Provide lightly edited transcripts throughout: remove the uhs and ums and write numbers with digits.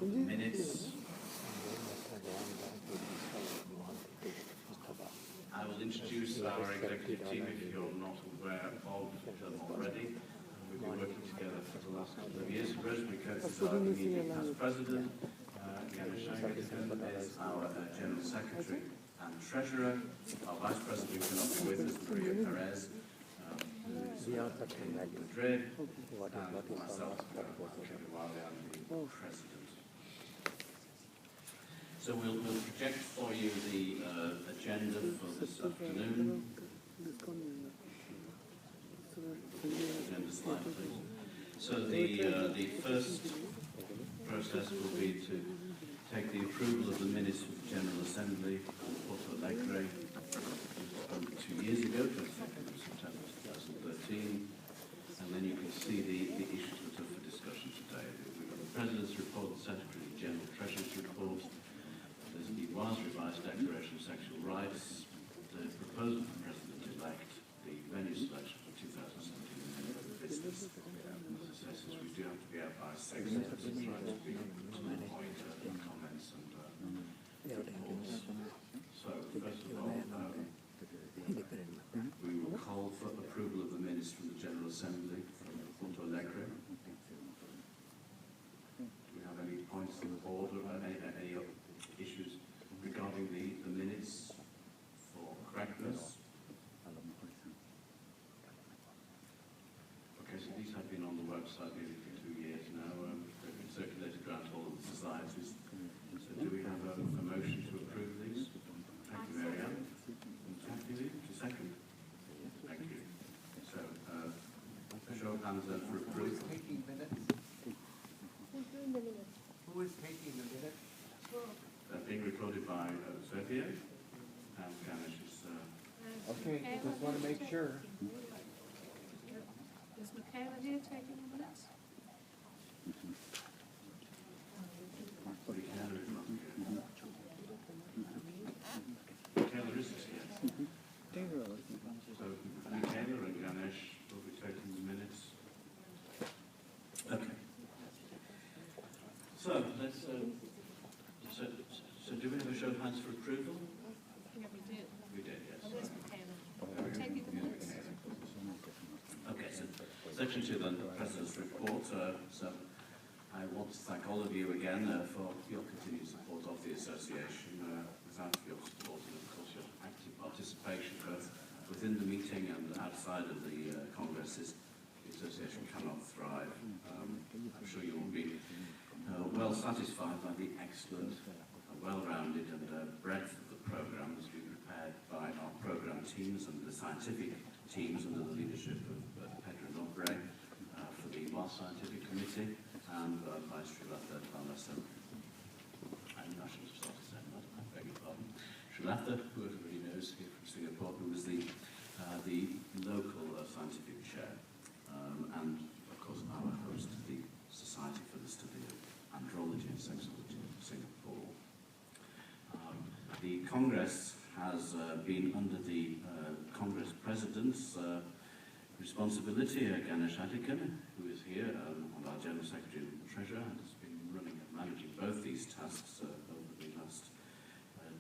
minutes. I will introduce our executive team if you're not aware of them already. We've been working together for the last couple of years. Rosemary Coates is our immediate past president. Ganesh Agarwal is our general secretary and treasurer. Our vice president, who cannot be with us, Maria Perez, who is in Madrid, and myself, Kevin Wiley, I'm the president. So we'll project for you the agenda for this afternoon. Agenda slide, please. So the first process will be to take the approval of the minutes of the General Assembly on Porto Alegre 2 years ago, 22nd of September 2013, and then you can see the issues that are for discussion today. We've got the President's report, the Secretary General Treasurer's report, there's the revised Declaration of Sexual Rights, the proposal for President-elect, the venue selection for 2017 business. Since we do have to be out by 6, it's right to be to the point comments and reports. So, first of all, we will call for approval of the minutes from the General Assembly from Porto Alegre. Do we have any points on the board or any issues regarding the minutes for correctness? Okay, so these have been on the website nearly for 2 years now. They've been circulated around all of the societies. So do we have a motion to approve these? Thank you, Marianne. Thank you. Second? Thank you. So, show of hands then for approval. Who is taking minutes? Who is taking the minutes? Being recorded by Sergio and Ganesh is... Okay, just want to make sure. Is Michaela here taking the minutes? Michaela is not here. Michaela is here. So Michaela and Ganesh will be taking the minutes. Okay. So let's... So do we have a show of hands for approval? Yeah, we did. We did, yes. Where's Michaela? Taking the minutes. Okay, so section 2 then, the President's report. So I want to thank all of you again for your continued support of the association. Without your support and of course your active participation both within the meeting and outside of the congresses, the association cannot thrive. I'm sure you will be well satisfied by the excellent, well-rounded and breadth of the programmes we prepared by our programme teams and the scientific teams under the leadership of Pedro Nobre for the WAS Scientific Committee and Vice Srilata Vanessa. I should have started saying that, I beg your pardon. Srilata, who everybody knows here from Singapore, who was the local scientific chair and of course our host of the Society for the Study of Andrology and Sexology of Singapore. The Congress has been under the Congress President's responsibility, Ganesh Agarwal, who is here, and our General Secretary and Treasurer, and has been running and managing both these tasks over the last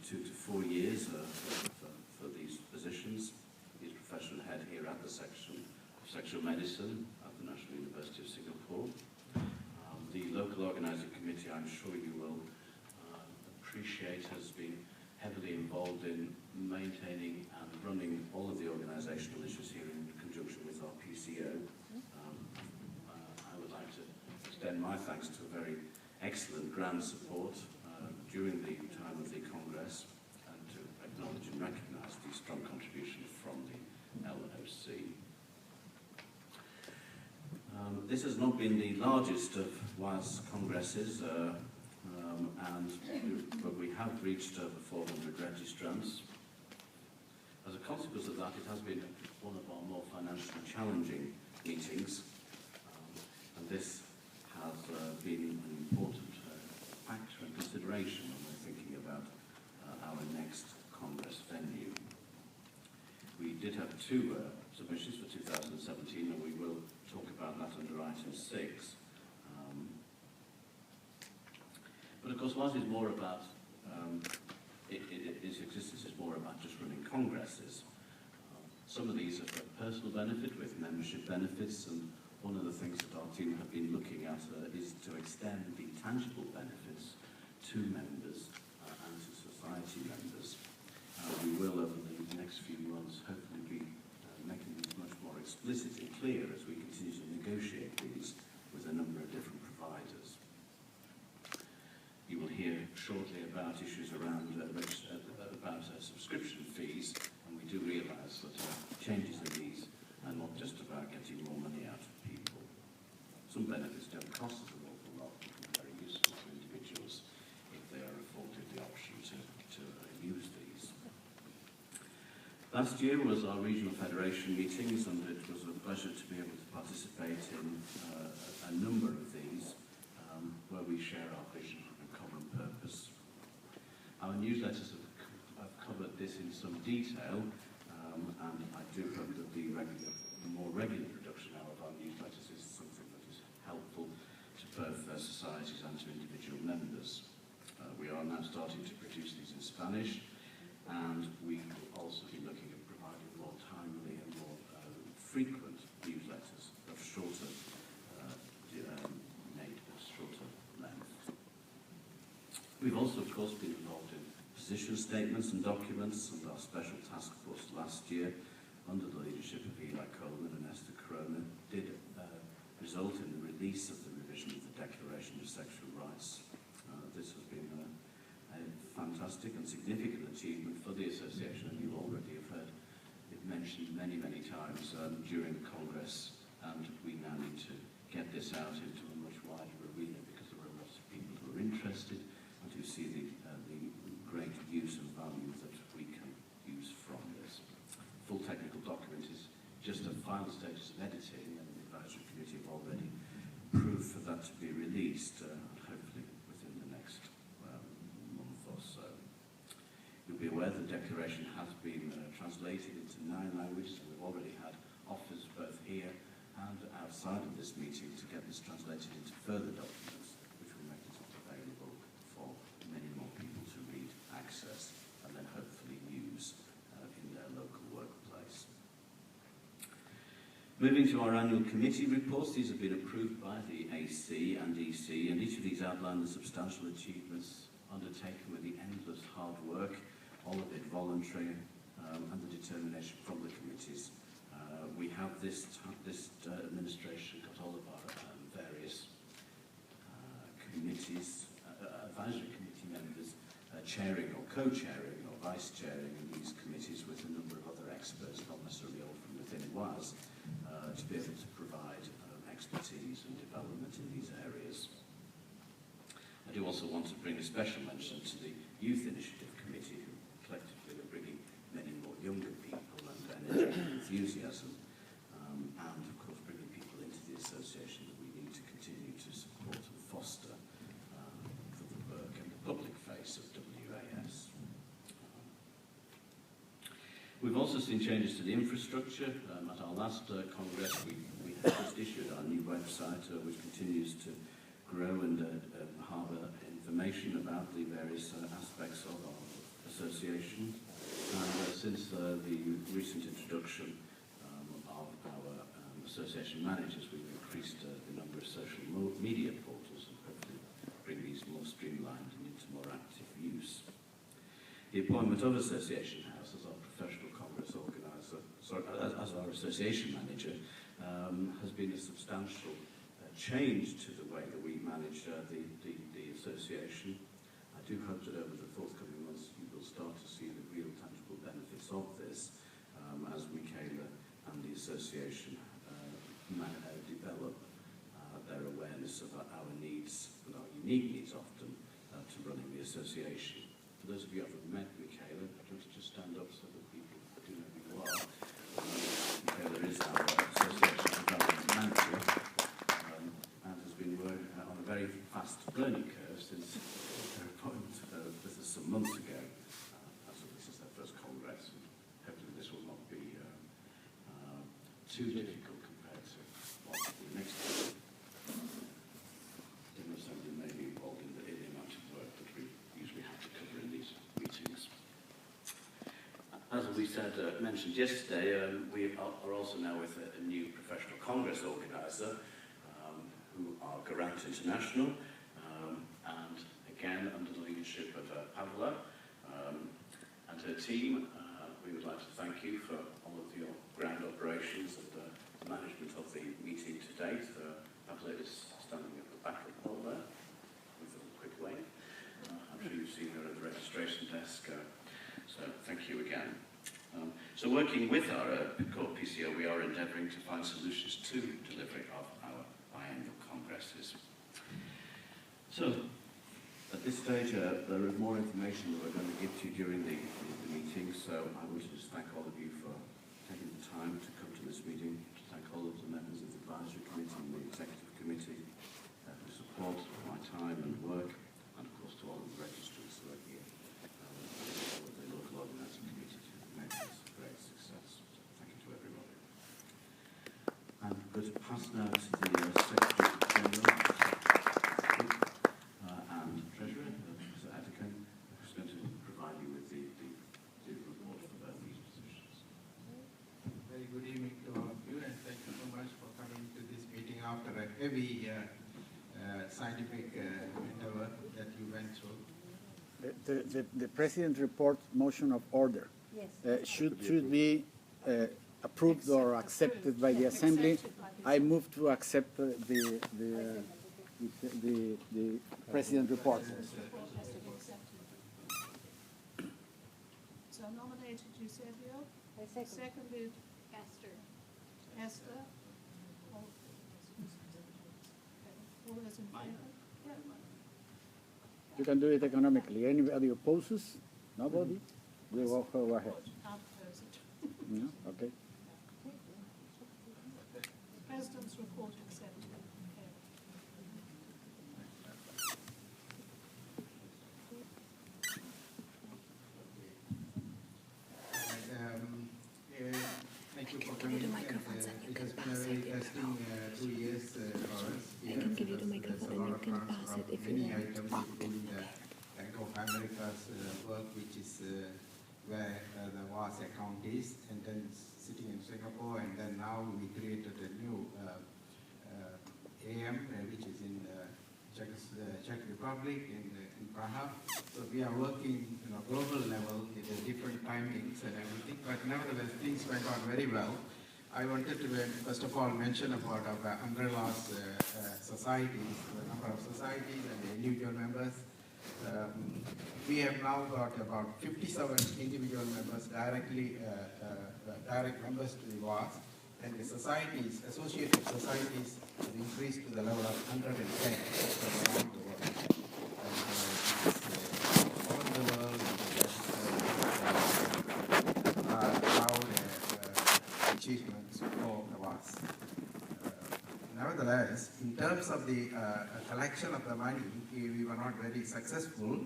2 to 4 years for these positions. He's professional head here at the section of Sexual Medicine at the National University of Singapore. The local organising committee, I'm sure you will appreciate, has been heavily involved in maintaining and running all of the organisational issues here in conjunction with our PCO. I would like to extend my thanks to a very excellent grant support during the time of the Congress and to acknowledge and recognise the strong contribution from the LOC. This has not been the largest of WAS congresses, but we have reached over 400 registrants. As a consequence of that, it has been one of our more financially challenging meetings, and this has been an important factor and consideration when we're thinking about our next Congress venue. We did have 2 submissions for 2017, and we will talk about that under item 6. But of course, whilst it's more about, its existence is more about just running congresses. Some of these are for personal benefit with membership benefits, and one of the things that our team have been looking at is to extend the tangible benefits to members and to society members. We will, over the next few months, hopefully be making these much more explicit and clear as we continue to negotiate these with a number of different providers. You will hear shortly about issues around subscription fees, and we do realise that changes in these are not just about getting more money out of people. Some benefits don't cost us an awful lot, but can be very useful to individuals if they are afforded the option to use these. Last year was our regional federation meetings, and it was a pleasure to be able to participate in a number of these where we share our vision and common purpose. Our newsletters have covered this in some detail, and I do hope that the more regular production now of our newsletters is something that is helpful to both societies and to individual members. We are now starting to produce these in Spanish, and we will also be looking at providing more timely and more frequent newsletters of shorter length. We've also, of course, been involved in position statements and documents, and our special task force last year, under the leadership of Eli Coleman and Esther Corona, did result in the release of the revision of the Declaration of Sexual Rights. This has been a fantastic and significant achievement for the association, and you already have heard it mentioned many, many times during the Congress, and we now need to get this out into a much wider arena because there are lots of people who are interested and who see the great use and value that we can use from this. Full technical document is just at final stages of editing, and the advisory committee have already approved for that to be released, hopefully within the next month or so. You'll be aware the declaration has been translated into 9 languages, and we've already had offers both here and outside of this meeting to get this translated into further documents, which will make it available for many more people to read, access, and then hopefully use in their local workplace. Moving to our annual committee reports, these have been approved by the AC and EC, and each of these outline the substantial achievements undertaken with the endless hard work, all of it voluntary, and the determination from the committees. We have this administration got all of our various committees, advisory committee members, chairing or co-chairing or vice-chairing in these committees with a number of other experts, not necessarily all from within WAS, to be able to provide expertise and development in these areas. I do also want to bring a special mention to the Youth Initiative Committee, who collectively are bringing many more younger people and energy and enthusiasm, and of course bringing people into the association that we need to continue to support and foster for the work and the public face of WAS. We've also seen changes to the infrastructure. At our last Congress, we have just issued our new website, which continues to grow and harbour information about the various aspects of our association. And since the recent introduction of our association managers, we've increased the number of social media portals and hopefully bring these more streamlined and into more active use. The appointment of Association House as our professional Congress organiser, as our association manager, has been a substantial change to the way that we manage the association. I do hope that over the forthcoming months you will start to see the real tangible benefits of this as Michaela and the association develop their awareness of our needs, and our unique needs often, to running the association. For those of you who haven't met Michaela, do you want to just stand up so that people do know who you are? Michaela is our association development manager, and has been working on a very fast learning curve since her appointment with us some months ago. As this is their first Congress, and hopefully this will not be too difficult compared to what will be next year. General Assembly may be involved in the amount of work we said, mentioned yesterday, we are also now with a new professional Congress organiser, who are Garant International, and again under the leadership of Pavla and her team. We would like to thank you for all of your ground operations and the management of the meeting to date. Pavla is standing at the back of the hall there with a quick wave. I'm sure you've seen her at the registration desk, so thank you again. So working with our core PCO, we are endeavouring to find solutions to delivery of our biennial congresses. So, at this stage, there is more information that we're going to give to you during the meeting, so I wish to just thank all of you for taking the time to come to this meeting, to thank all of the members of the Advisory Committee and the Executive Committee who support my time and work, and of course to all of the registrants who are here, all of the local organising committee to make this a great success. So thank you to everybody. I'm going to pass now to the Secretary General and Treasurer, Professor Atkin, who's going to provide you with the report for both these positions. Very good evening to all of you, and thank you so much for coming to this meeting after a heavy scientific endeavor that you went through. The President's report motion of order should be approved or accepted by the Assembly. I move to accept the President's report. So nominated Eusebio. Seconded Esther. All those in favor? Yeah. You can do it economically. Anybody opposes? Nobody? We will go ahead. I'll propose it. No? Okay. President's report accepted. Okay. Thank you for coming. It has been a very interesting 2 years for us. I can give you the microphone and you can pass it if you many want. items, including the Bank of America's work, which is where the WAS account is, and then sitting in Singapore, and then now we created a new AM, which is in Czech Republic, in Praha. So we are working on a global level with different timings and everything, but nevertheless things went on very well. I wanted to first of all mention about our umbrellas societies, the number of societies and the individual members. We have now got about 57 individual members directly, direct members to the WAS, and the societies, associated societies, have increased to the level of 110 around the world. All over the world, proud achievements for the WAS. Nevertheless, in terms of the collection of the money, we were not very successful.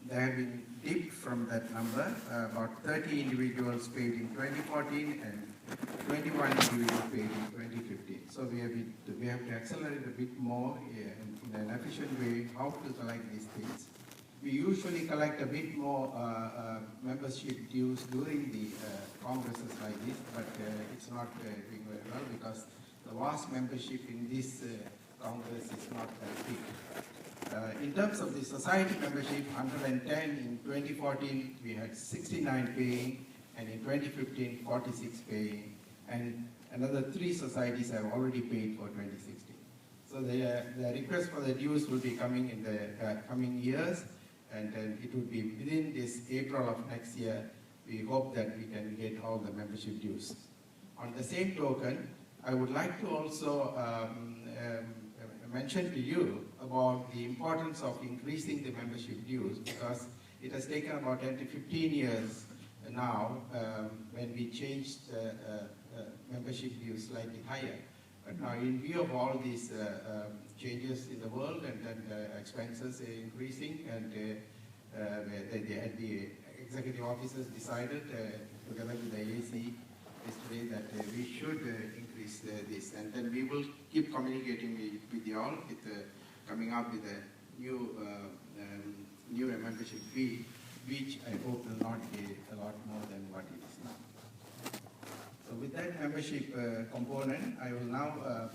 There have been dip from that number. About 30 individuals paid in 2014 and 21 individuals paid in 2015. So we have to accelerate a bit more in an efficient way how to collect these things. We usually collect a bit more membership dues during the congresses like this, but it's not doing very well because the WAS membership in this Congress is not that big. In terms of the society membership, 110 in 2014, we had 69 paying, and in 2015, 46 paying, and another 3 societies have already paid for 2016. So the request for the dues will be coming in the coming years, and then it will be within this April of next year. We hope that we can get all the membership dues. On the same token, I would like to also mention to you about the importance of increasing the membership dues, because it has taken about 10 to 15 years now when we changed membership dues slightly higher. But now in view of all these changes in the world and expenses increasing, and the executive officers decided together with the AAC yesterday that we should increase this, and then we will keep communicating with you all, with coming up with a new membership fee which I hope will not be a lot more than what it is now. So with that membership component, I will now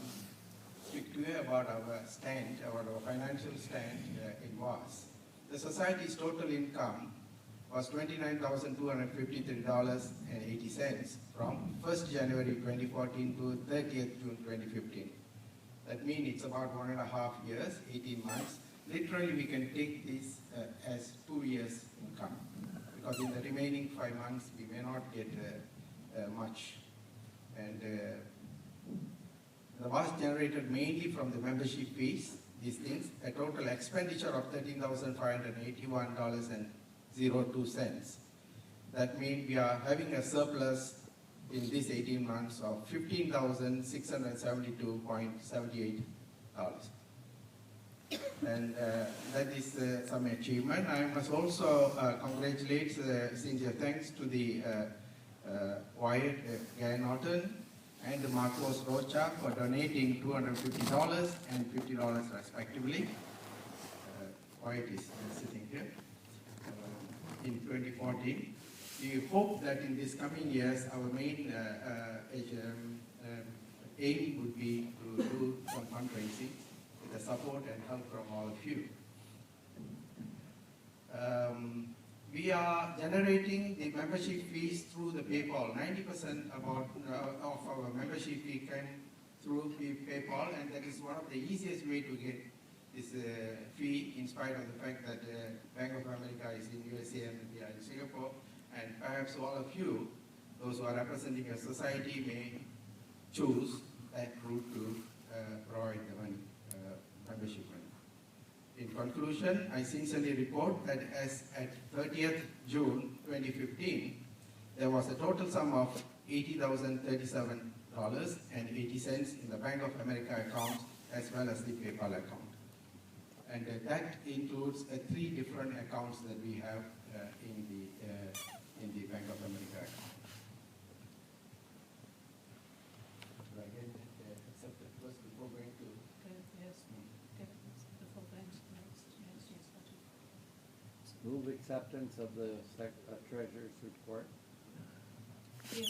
speak to you about our stand, about our financial stand in WAS. The society's total income was $29,253.80 from 1st January 2014 to 30th June 2015. That means it's about 1.5 years, 18 months. Literally, we can take this as 2 years income, because in the remaining 5 months, we may not get much. And the was generated mainly from the membership fees, these things, a total expenditure of $13,581.02. That means we are having a surplus in these 18 months of $15,672.78. And that is some achievement. I must also congratulate, sincere thanks to the Wyatt Guy Norton and Marcos Rocha for donating $250 and $50 respectively. Wyatt is sitting here in 2014. We hope that in these coming years, our main aim would be to do some fundraising with the support and help from all of you. We are generating the membership fees through the PayPal. 90% of our membership fee came through PayPal, and that is one of the easiest way to get this fee, in spite of the fact that Bank of America is in USA and we are in Singapore. And perhaps all of you, those who are representing your society, may choose that route to provide the money, membership money. In conclusion, I sincerely report that as at 30th June 2015, there was a total sum of $80,037.80 in the Bank of America account as well as the PayPal account. And that includes 3 different accounts that we have in the Bank of America account. Do I get accepted first before going to? Yes, before going to the next, yes, Move acceptance of the treasurer's report. I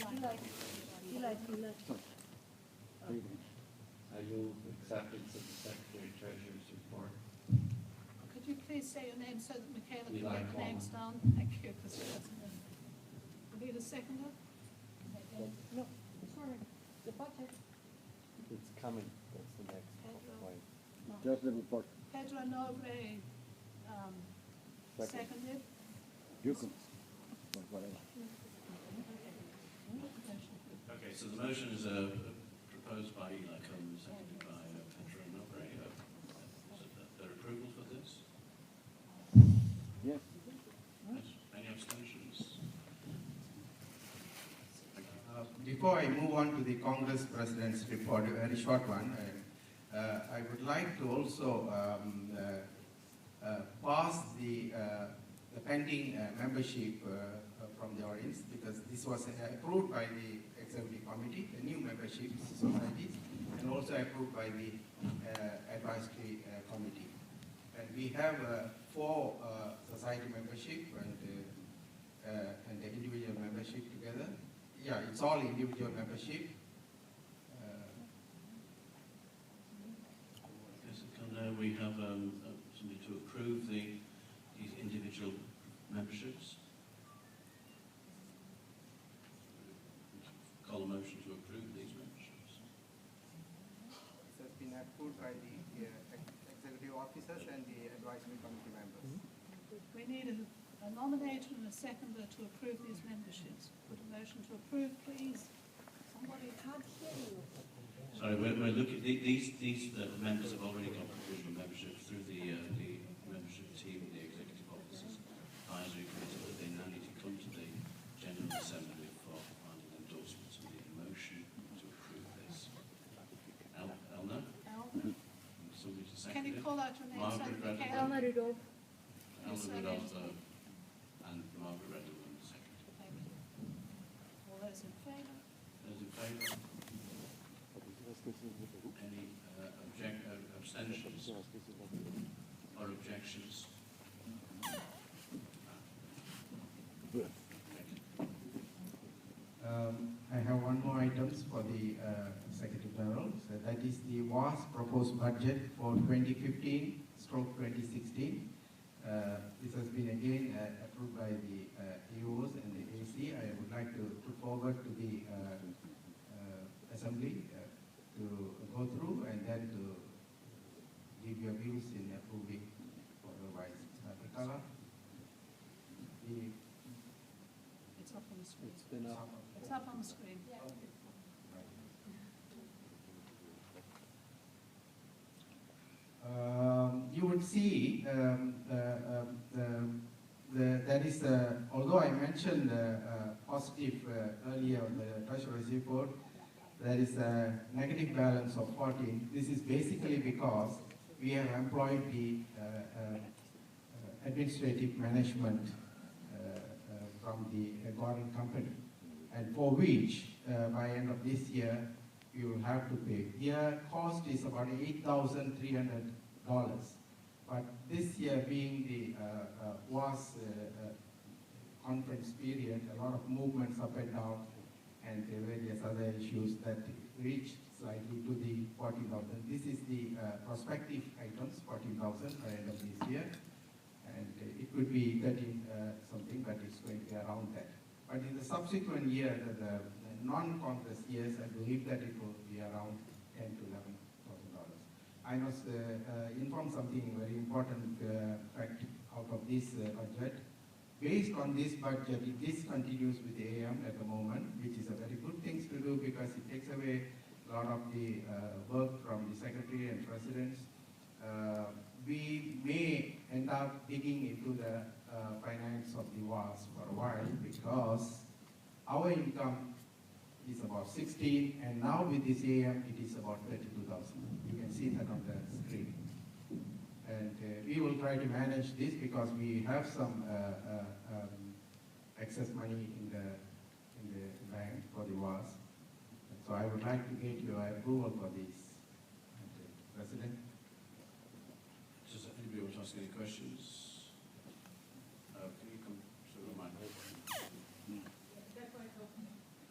move acceptance of the secretary treasurer's report. Could you please say your name so that Michaela can Eli get the names Coleman. down? Thank you. We need a seconder? No, sorry, the budget. It's coming, that's the next Pedro. point. Just the report. Pedro Nobre, seconded. You can, or whatever. Okay, so the motion is proposed by Eli Coleman, seconded by Pedro Nobre. Is there approval for this? Yes. Yes. Any abstentions? Thank you. Before I move on to the Congress President's report, a very short one, I would like to also pass the pending membership from the audience, because this was approved by the Executive Committee, the new membership societies, and also approved by the Advisory Committee. And we have 4 society membership and the individual membership together. Yeah, it's all individual membership. Yes, can we have somebody to approve these individual memberships? Call a motion to approve these memberships. It has been approved by the executive officers and the advisory committee members. We need a nominator and a seconder to approve these memberships. Put a motion to approve, please. Somebody can't hear you. Sorry, we're looking. These members have already got provisional memberships through the membership team, the executive officers, advisory committee, but they now need to come to the General Assembly for final endorsement of the motion to approve this. Elna? Somebody to second Can you it? call out your name? Margaret so Redmond. Elna Rudolph. Elna Rudolph and Margaret Redmond second. Thank you. All those in favour? Those in favour? Any abstentions or objections? items for the Secretary General. So that is the WAS proposed budget for 2015/2016. This has been again approved by the AOs and the AC. I would like to put forward to the Assembly to go through and then to give your views in approving for the Vice Speaker. It's up on the screen. It's been up. It's up on the screen. You would see that is, although I mentioned positive earlier on the Treasurer's report, there is a negative balance of 14. This is basically because we have employed the administrative management from the Gordon company, and for which by end of this year we will have to pay. Year cost is about $8,300, but this year being the was conference period, a lot of movements up and down, and various other issues that reached slightly to the 14,000. This is the prospective items, 14,000 by end of this year, and it could be 13 something, but it's going to be around that. But in the subsequent year, the non-Congress years, I believe that it will be around $10,000 to $11,000. I must inform something very important fact out of this budget. Based on this budget, it discontinues with AM at the moment, which is a very good thing to do because it takes away a lot of the work from the Secretary and Presidents. We may end up digging into the finance of the WAS for a while because our income is about 16, and now with this AM it is about 32,000. You can see that on the screen. And we will try to manage this because we have some excess money in the bank for the WAS. So I would like to get your approval for this. President? Does anybody want to ask any questions? Can you come to the mic? Need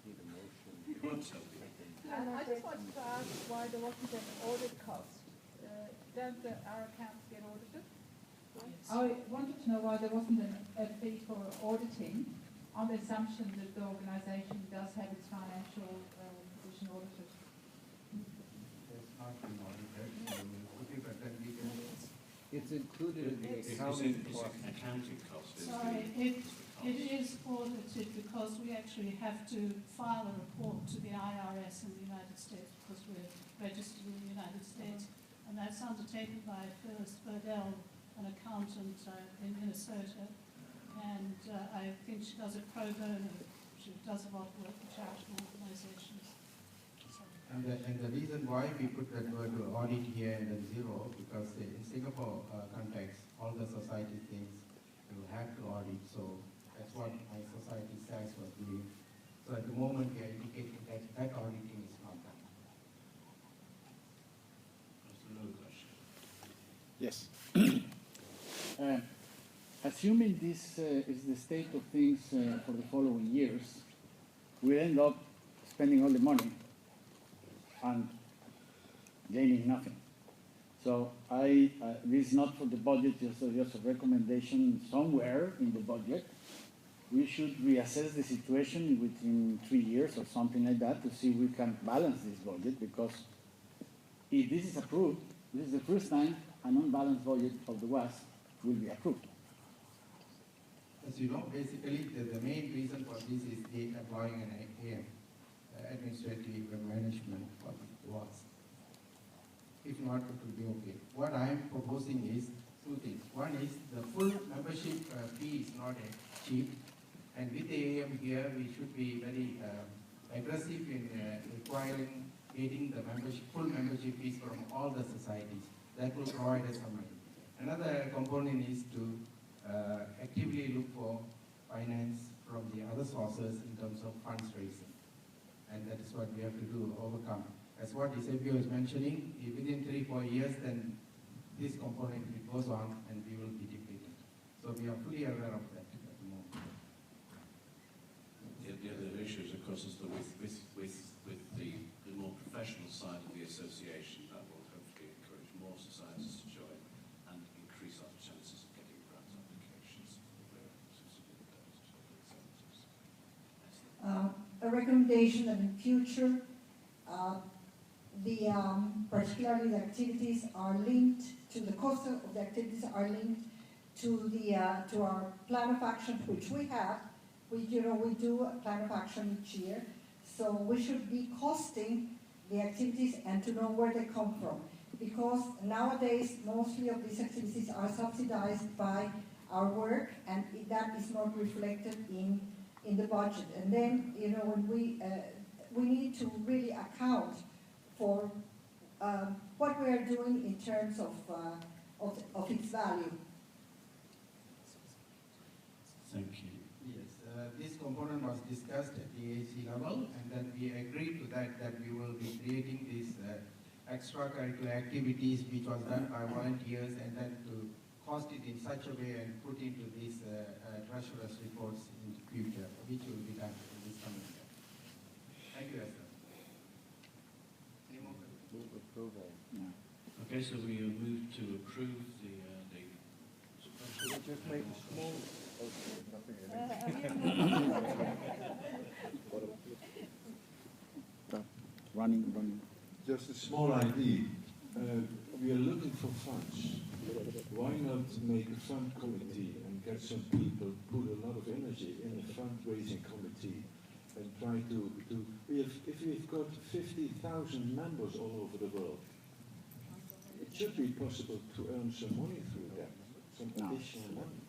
a motion. You want to? I just wanted to ask why there wasn't an audit cost. Don't our accounts get audited? I wanted to know why there wasn't a fee for auditing on the assumption that the organisation does have its financial position audited. It's not been audited, so we'll put it, but then we can... It's included in the It's accounting an cost. accounting cost. Sorry, it is audited because we actually have to file a report to the IRS in the United States because we're registered in the United States, and that's undertaken by Phyllis Burdell, an accountant in Minnesota, and I think she does it pro bono. She does a lot of work for charitable organizations. So, And the reason why we put that word audit here and then zero, because in Singapore context, all the society things you have to audit, so that's what my society says was doing. So at the moment we are indicating that that auditing is not done. That's another question. Yes. Assuming this is the state of things for the following years, we end up spending all the money and gaining nothing. So this is not for the budget, just a recommendation somewhere in the budget. We should reassess the situation within 3 years or something like that to see if we can balance this budget, because if this is approved, this is the first time an unbalanced budget of the West will be approved. As you know, basically the main reason for this is the employing an AM, administrative management for the WAS. If not, it will be okay. What I am proposing is two things. One is the full membership fee is not cheap, and with the AM here, we should be very aggressive in requiring getting the full membership fees from all the societies. That will provide us some money. Another component is to actively look for finance from the other sources in terms of funds raising. And that is what we have to do, overcome. As what Isabio is mentioning, within 3-4 years, then this component goes on and we will be depleted. So we are fully aware of that at the moment. The other issue is, of course, is that with professional side of the association that will hopefully encourage more societies to join and increase our chances of getting grant applications. A recommendation that in future, particularly the activities are linked to the cost of the activities are linked to to our plan of action, which we have. We do a plan of action each year, so we should be costing the activities and to know where they come from, because nowadays mostly of these activities are subsidized by our work, and that is not reflected in the budget. And then when we need to really account for what we are doing in terms of its value. Thank you. Yes, this component was discussed at the AC level, and then we agreed to that we will be creating these extracurricular activities which was done by volunteers, and then to cost it in such a way and put into these treasurer's reports in the future, which will be done in this coming year. Thank you, Esther. Any more questions? Move approval. Okay, so we move to approve the Just make a small. Running. Just a small idea. We are looking for funds. Why not make a fund committee and get some people, put a lot of energy in a fundraising committee and try to if we've got 50,000 members all over the world, it should be possible to earn some money through that, some additional money.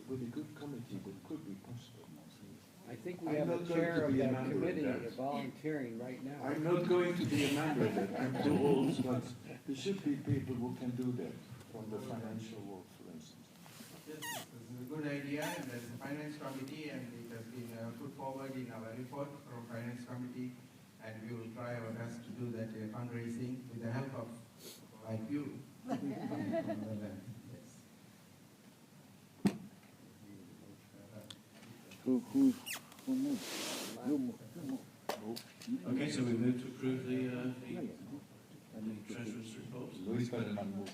With a good committee, that could be possible. I think we have a chair of that committee volunteering right now. I'm not going to be a member of it. I'm too old, but there should be people who can do that from the financial world, for instance. Yes, this is a good idea, and there's a finance committee, and it has been put forward in our report from finance committee, and we will try our best to do that fundraising with the help of like you. Yes. Who moved? Okay, so we move to approve the Treasurer's report. Luis Ferdinand moved.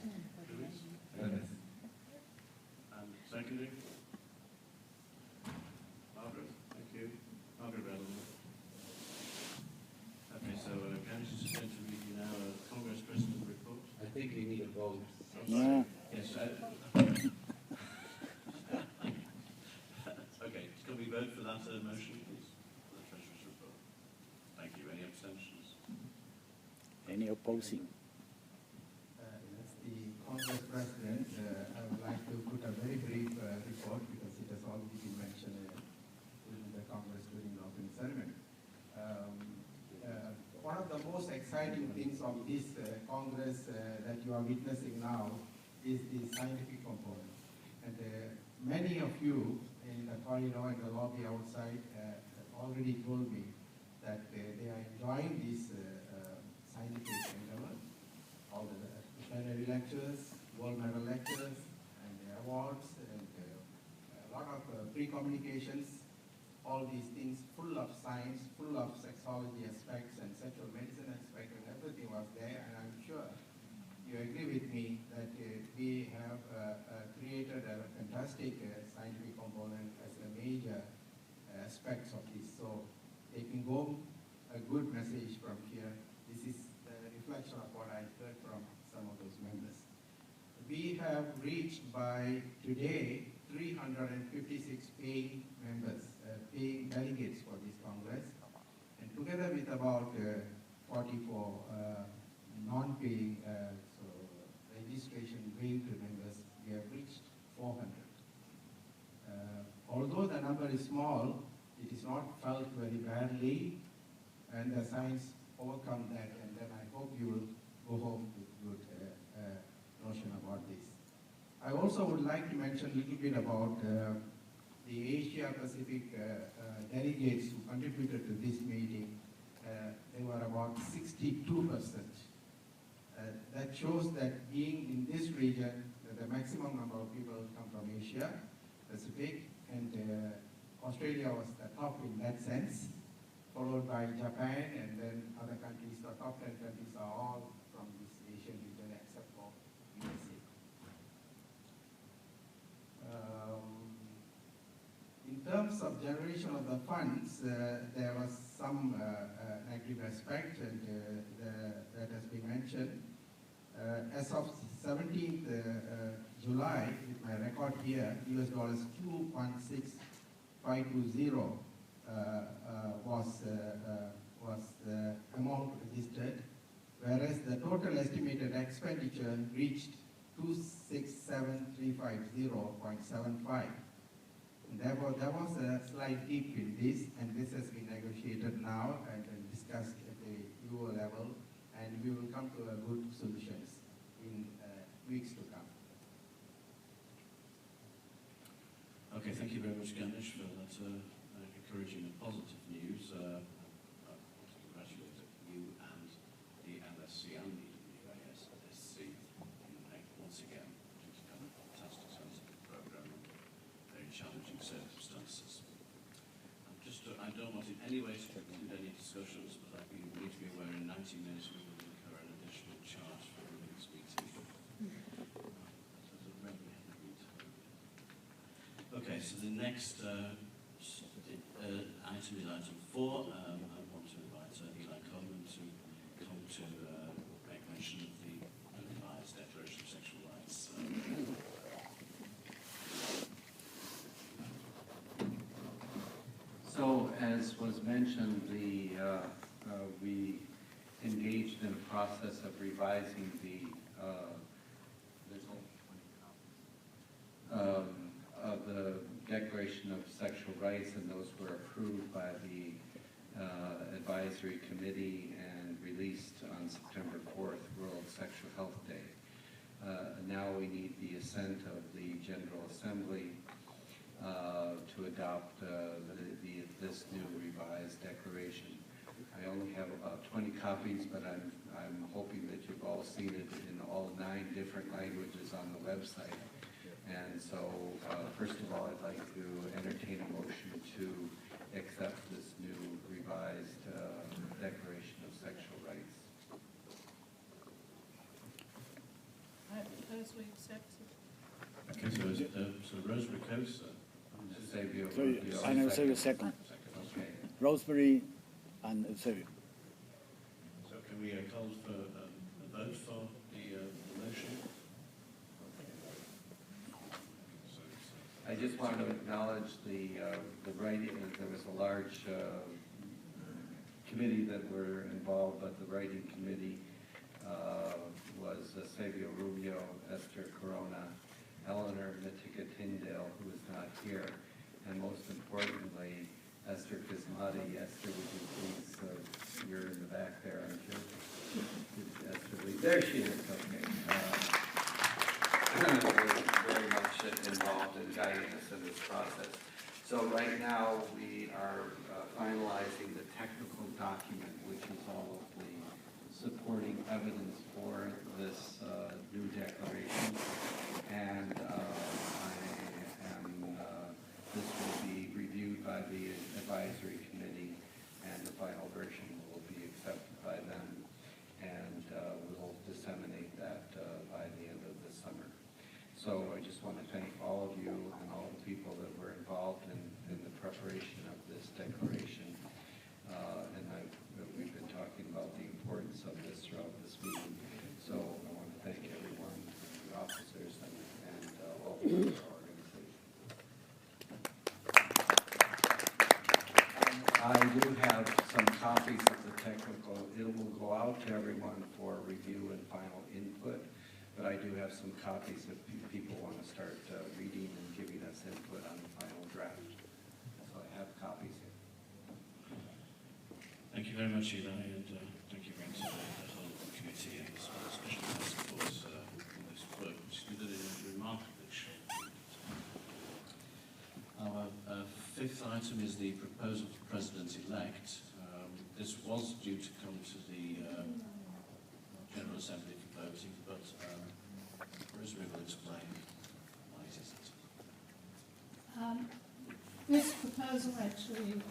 And seconding? Margaret, thank you. Margaret Bellamy. Okay, so Councillor is going to read you now a Congress President report. I think you need a vote. Yeah. Yes, okay, can we vote for that motion, please? For the Treasurer's report. Thank you. Any abstentions? Any opposing? As the Congress President, I would like to put a very brief report because it has already been mentioned during the Congress during the opening ceremony. One of the most exciting things of this Congress that you are witnessing now is the scientific component. And many of you in the corridor and the lobby outside have already told me that they are enjoying this scientific endeavor, all the plenary lectures, world medal lectures, and awards, and a lot of pre-communications, all these things full of science, full of sexology aspects and sexual medicine aspects, and everything was there, and I'm sure you agree with me that we have created a fantastic scientific component as a major aspects of this. So taking home a good message from here, this is the reflection of what I heard from some of those members. We have reached by today 356 paying members, paying delegates for this Congress, and together with about 44 non-paying registration going to members, we have reached 400. Although the number is small, it is not felt very badly, and the science overcome that, and then I hope you will go home with good notion about this. I also would like to mention a little bit about the Asia Pacific delegates who contributed to this meeting. They were about 62%. That shows that being in this region, the maximum number of people come from Asia Pacific, and Australia was the top in that sense. followed by Japan, and then other countries. The top 10 countries are all from this Asian region except for USA. In terms of generation of the funds, there was some negative aspect, and that has been mentioned. As of 17th July, with my record here, US dollars 2.6520 was the amount registered, whereas the total estimated expenditure reached 267,350.75. Therefore, there was a slight dip in this, and this has been negotiated now and discussed at the UO level, and we will come to a good solutions in weeks to come. Okay, thank you very much, Ganesh, for that encouraging and positive news. I want to congratulate you and the LSC and the UASSC once again. It's done a fantastic scientific program under very challenging circumstances. I don't want in any way to conclude any discussions, but I think we need to be aware in 90 minutes we will incur an additional charge for the next meeting. Okay, so the next item is item 4. I want to invite Eli Coleman to come to make mention of the revised Declaration of Sexual Rights. So, as was mentioned, we engaged in a process of revising the Declaration of Sexual Rights, and those were approved by the Advisory Committee and released on September 4th, World Sexual Health Day. Now we need the assent of the General Assembly to adopt this new revised declaration. I only have about 20 copies, but I'm hoping that you've all seen it in all 9 different languages on the website. And so, first of all, I'd like to entertain a motion to accept this new revised Declaration of Sexual Rights. I propose we accept it. Okay, so is it so Rosemary Kosa? I know Eusebio second. Okay. Rosemary and Eusebio. So can we call for a vote for the motion? I just want to acknowledge the writing. There was a large committee that were involved, but the writing committee was Savio Rubio, Esther Corona, Eleanor Mitika Tyndale, who is not here, and most importantly, Esther Kismati. Esther, would you please, you're in the back there, aren't you? Esther, there she is, okay. Very much involved in guiding us in this process. So right now we are finalizing the technical document, which is all of the supporting evidence for this new declaration. And this will be reviewed by the advisory committee, and the final version will be accepted by them, and we'll disseminate that by the end of the summer. So I just want to thank all of you and all the people that were involved in the preparation of this declaration. And we've been talking about the importance of this throughout this meeting. So I want to thank everyone, the officers, and all the organizations. I do have some copies of the technical. It will go out to everyone for review and final input. But I do have some copies if people want to start reading and giving us input on the final draft. So I have copies here. Thank you very much, Eli, and thank you very much to the whole committee and the special task force on this work, which is done in a remarkably short period of time. Our fifth item is the proposal for President-elect. This was due to come to the General Assembly for voting, but Rosemary will explain why it isn't. This proposal actually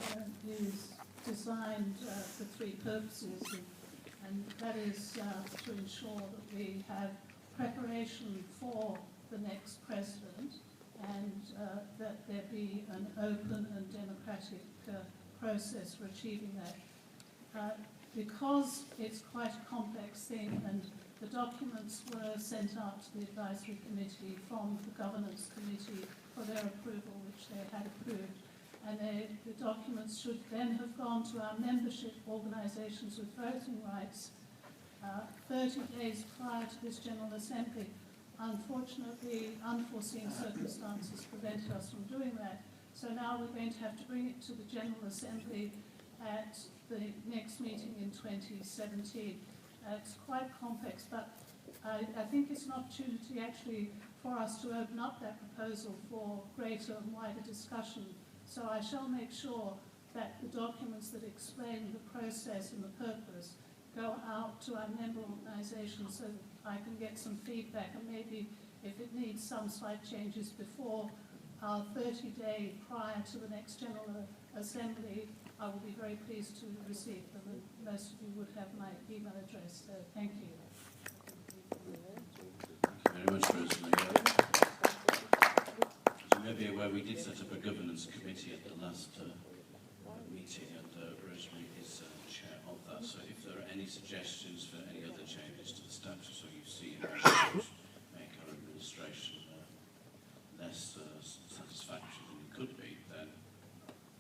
is designed for three purposes, and that is to ensure that we have preparation for the next president, and that there be an open and democratic process for achieving that. Because it's quite a complex thing, and the documents were sent out to the advisory committee from the governance committee for their approval, which they had approved, and the documents should then have gone to our membership organisations with voting rights 30 days prior to this General Assembly. Unfortunately, unforeseen circumstances prevented us from doing that. So now we're going to have to bring it to the General Assembly at the next meeting in 2017. It's quite complex, but I think it's an opportunity actually for us to open up that proposal for greater and wider discussion. So I shall make sure that the documents that explain the process and the purpose go out to our member organisations so that I can get some feedback, and maybe if it needs some slight changes before our 30-day prior to the next General Assembly, I will be very pleased to receive them. Most of you would have my email address, so thank you. Thank you very much, Rosalie. As you may be aware, we did set up a governance committee at the last meeting, and Rosalie is chair of that. So if there are any suggestions for any other changes to the statute, so you see how we make our administration less satisfactory than it could be, then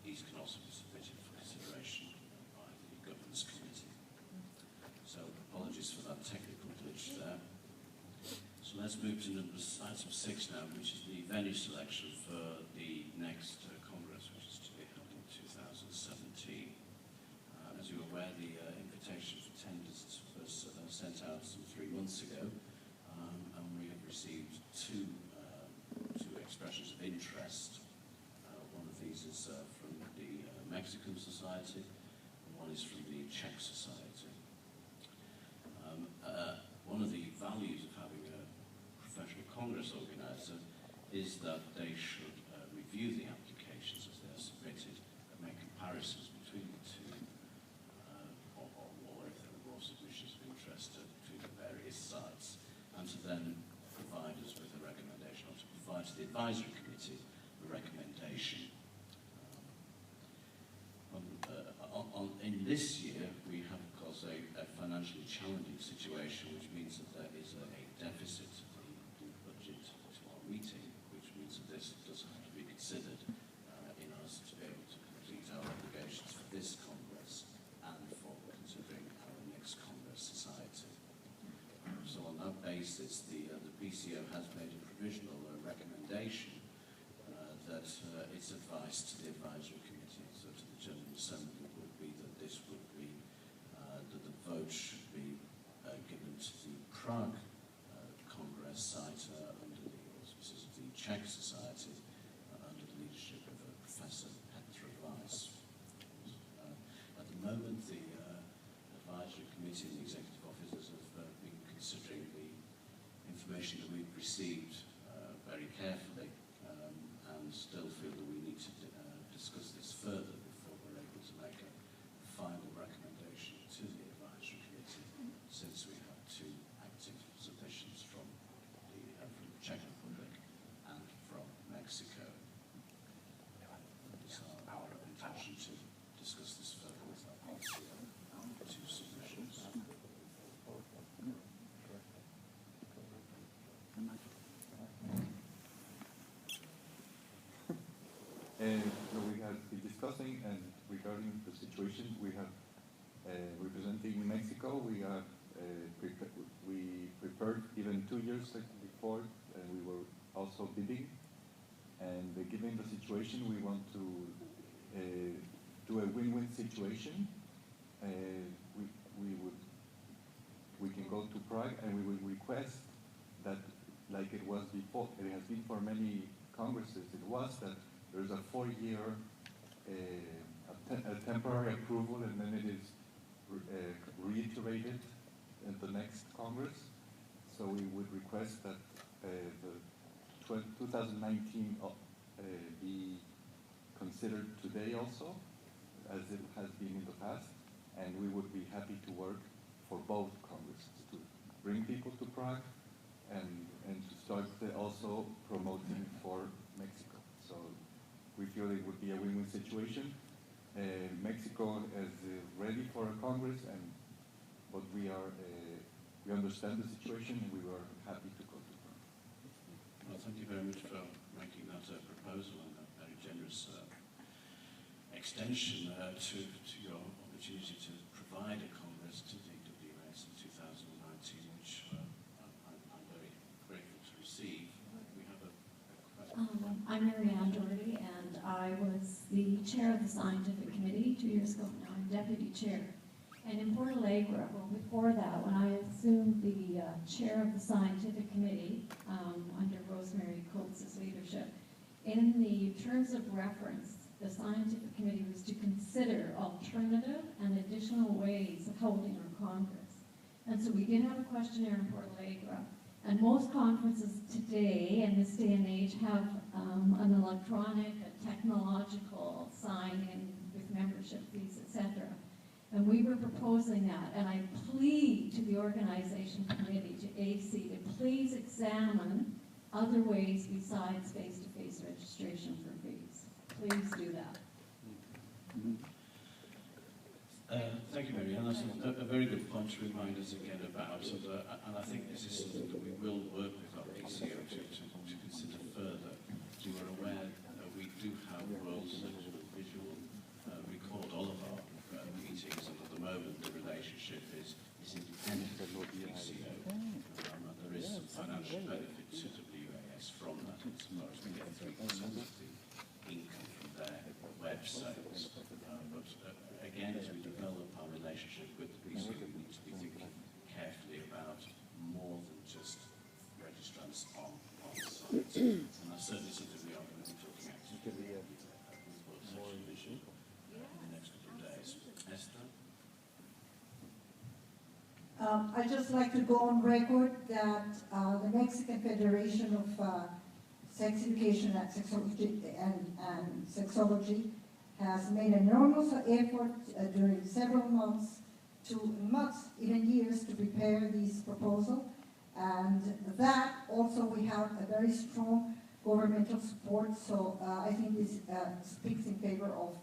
these can also be submitted for consideration by the governance committee. So apologies for that technical glitch there. So let's move to item 6 now, which is the venue selection for the next Congress, which is to be held in 2017. As you're aware, the invitation for tenders was sent out some 3 months ago, and we have received two expressions of interest. One of these is from the Mexican Society, and one is from the Czech Society. One of the values of having a professional Congress organiser is that they should review the applications as they are submitted and make comparisons between the two, or if there are more submissions of interest between the various sites, and to then provide us with a recommendation, or to provide to the advisory committee a recommendation. In this year, we have, of course, a financially challenging situation, which means that there is a deficit in the budget to our meeting, which means that this does have to be considered in us to be able to complete our obligations for this Congress and for considering our next Congress society. So on that basis, the PCO has made a provisional recommendation that its advice to the advisory committee, so to the General Assembly, would be that this would be, that the vote should be given to the Prague Congress site under the auspices of the Czech Society, under the leadership of Professor Petra Weiss. At the moment, the advisory committee and the executive officers have been considering the information that we've received very carefully, and still feel that we need to discuss this further before we're able to make a final recommendation to the advisory committee, since we have 2 active submissions from the Czech Republic and from Mexico. It's our intention to discuss this further with our PCO, 2 submissions. So we have been discussing, and regarding the situation, we have representing Mexico. We have we prepared even 2 years before, and we were also bidding. And given the situation, we want to do a win-win situation. We can go to Prague, and we will request that, like it was before, it has been for many congresses. It was that there's a 4-year a temporary approval, and then it is reiterated in the next Congress. So we would request that the 2019 be considered today also, as it has been in the past, and we would be happy to work for both congresses to bring people to Prague and to start also promoting for Mexico. So we feel it would be a win-win situation. Mexico is ready for a Congress, but we understand the situation, and we were happy to go to Prague. Well, thank you very much for making that proposal and a very generous extension to your opportunity to provide a Congress to the WS in 2019, which I'm very grateful to receive. We have a question. I'm Marianne Doherty, and I was the chair of the scientific committee 2 years ago. Now I'm deputy chair. And in Porto Alegre, well, before that, when I assumed the chair of the scientific committee under Rosemary Coates' leadership, in the terms of reference, the scientific committee was to consider alternative and additional ways of holding our Congress. And so we did have a questionnaire in Porto Alegre. And most conferences today, in this day and age, have an electronic, a technological sign-in with membership fees, etc. And we were proposing that, and I plead to the organization committee, to AC, to please examine other ways besides face-to-face registration for fees. Please do that. Thank you, Mary Ann. That's a very good point to remind us again about, and I think this is something that we will work with our PCO to consider further. As you are aware, we do have rules that visual record all of our meetings, and at the moment the relationship is independent of the PCO. There is some financial benefit to WAS from that, as far as we get 3% of the income from their web sales. But again, as we develop our relationship with the PCO, we need to be thinking carefully about more than just registrants on site. And that's certainly something we are going to be looking at with World Section Mission in the next couple of days. Esther? I'd just like to go on record that the Mexican Federation of Sex Education and Sexology has made an enormous effort during several months, even years, to prepare this proposal. And that also we have a very strong governmental support, so I think this speaks in favor of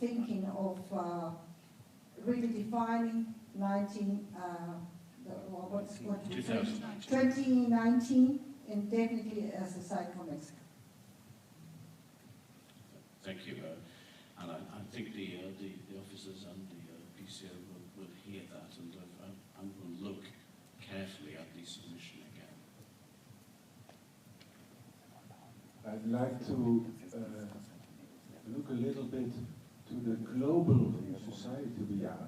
thinking of really defining 2019 and definitely as a site for Mexico. Thank you. And I think the officers and the PCO will hear that and will look carefully at the submission again. I'd like to look a little bit to the global society we are.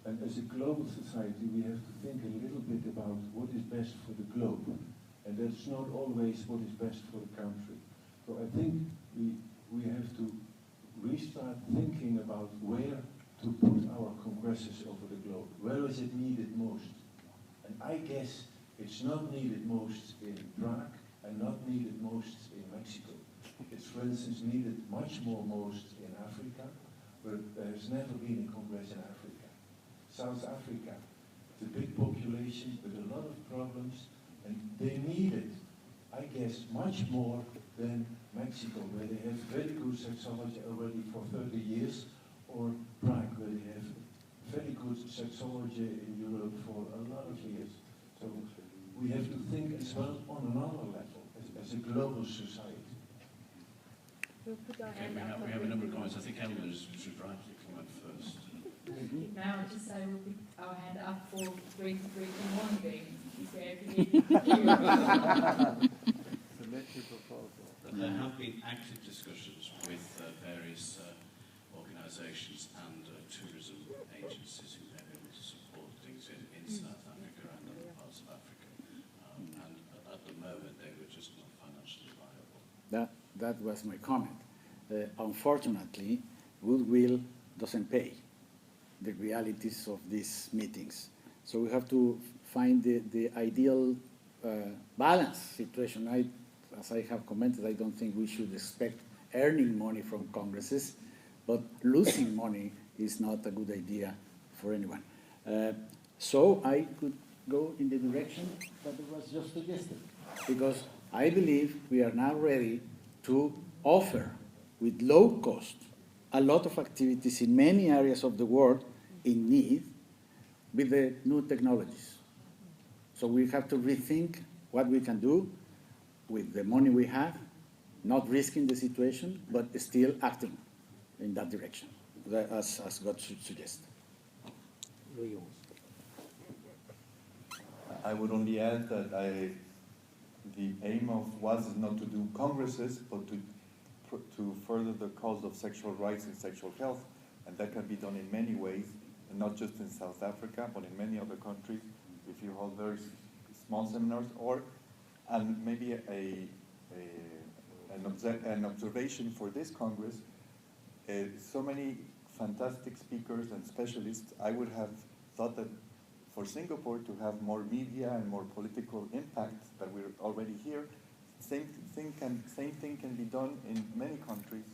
And as a global society, we have to think a little bit about what is best for the globe. And that's not always what is best for the country. So I think we have to restart thinking about where to put our congresses over the globe. Where is it needed most? And I guess it's not needed most in Prague and not needed most in Mexico. It's, for instance, needed much more most in Africa, where there has never been a congress in Africa. South Africa, it's a big population with a lot of problems, and they need it, I guess, much more than Mexico, where they have very good sexology already for 30 years, or Prague, where they have very good sexology in Europe for a lot of years. So we have to think as well on another level, as a global society. We'll put our Okay, hand up. we have a number of comments. I think Eleanor should rightly comment first. Now, just say we'll put our hand up for Green One Game. And there have been active discussions with various organisations and tourism agencies who may be able to support things in South Africa and other parts of Africa. And at the moment, they were just not financially viable. That was my comment. Unfortunately, goodwill doesn't pay the realities of these meetings. So we have to find the ideal balance situation. As I have commented, I don't think we should expect earning money from congresses, but losing money is not a good idea for anyone. So I could go in the direction that it was just suggested, because I believe we are now ready to offer with low cost a lot of activities in many areas of the world in need with the new technologies. So we have to rethink what we can do with the money we have, not risking the situation, but still acting in that direction, as God should suggest. I would only add that the aim was not to do congresses, but to further the cause of sexual rights and sexual health, and that can be done in many ways, and not just in South Africa, but in many other countries. If you hold very small seminars, and maybe an observation for this Congress, so many fantastic speakers and specialists. I would have thought that for Singapore to have more media and more political impact that we're already here, same thing can be done in many countries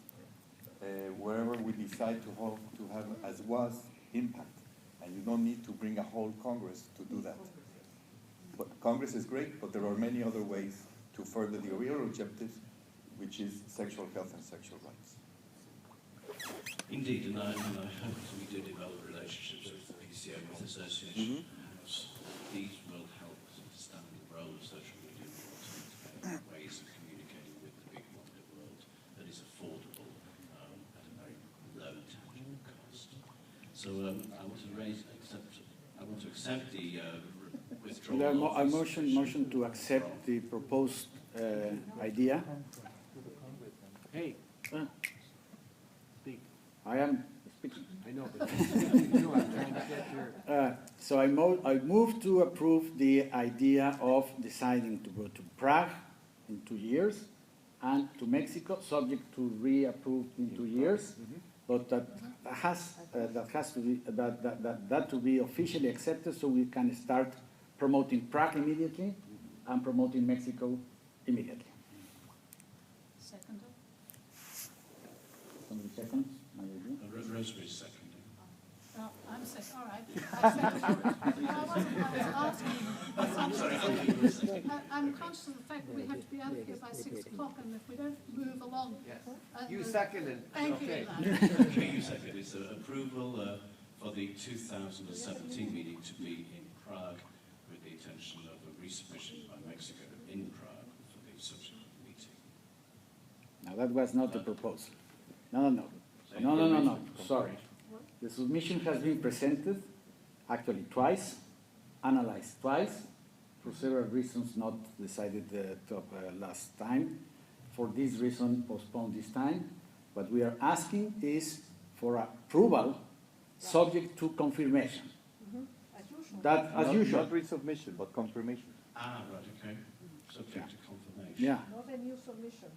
wherever we decide to have as was impact, and you don't need to bring a whole Congress to do that. But Congress is great, but there are many other ways to further the real objectives, which is sexual health and sexual rights. Indeed, and I hope that we do develop relationships with the PCA, with the association. These will help us understand the role of social media in alternative ways of communicating with the big market world that is affordable at a very low tangible cost. So I want to accept the withdrawal. I motion to accept the proposed idea. Hey, speak. I am speaking. I know, but you know, I'm trying to get your... So I move to approve the idea of deciding to go to Prague in 2 years and to Mexico, subject to reapproved in 2 years. But that to be officially accepted, so we can start promoting Prague immediately and promoting Mexico immediately. Second. Somebody seconds? Rosemary's seconding. Oh, I'm sick, all right. I was asking. I'm conscious of the fact that we have to be out of here by 6 o'clock, and if we don't move along... You seconded. Thank you. Okay, you seconded. It's approval for the 2017 meeting to be in Prague with the intention of a resubmission by Mexico in Prague for the subsequent meeting. Now that was not the proposal. No. Sorry. The submission has been presented actually twice, analyzed twice, for several reasons not decided last time. For this reason, postponed this time. What we are asking is for approval subject to confirmation. As usual. That, as usual. Not resubmission, but confirmation. Ah, right, okay. Subject to confirmation. Yeah. Not a new submission.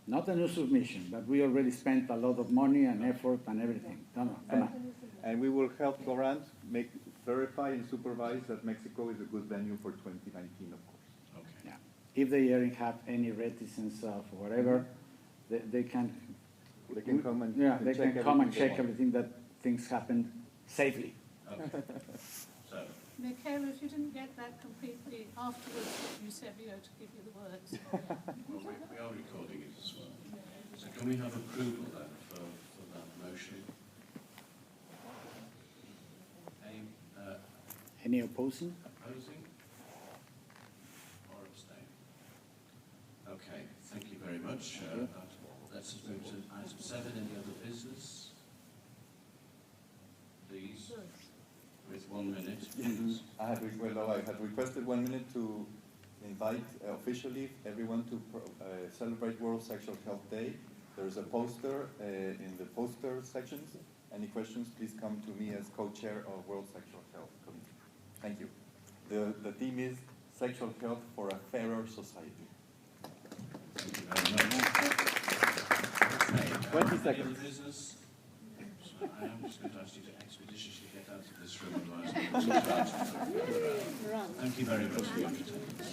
Not a new submission, but we already spent a lot of money and effort and everything. Come on. And we will help Laurent verify and supervise that Mexico is a good venue for 2019, of course. Okay. Yeah. If they have any reticence of whatever, they can come and they can come and check everything that things happen safely. Okay. So. Michaela, if you didn't get that completely afterwards, you said to give you the words. Well, we are recording it as well. So can we have approval then for that motion? Any opposing? Opposing? Or abstain? Okay, thank you very much. Let's move to item 7, any other business? Please, with 1 minute. Please. I had requested 1 minute to invite officially everyone to celebrate World Sexual Health Day. There's a poster in the poster sections. Any questions, please come to me as co-chair of World Sexual Health Committee. Thank you. The theme is Sexual Health for a Fairer Society. Thank you very much. 20 seconds. Business? I am just going to ask you to expeditiously get out of this room. Thank you very much for your attendance.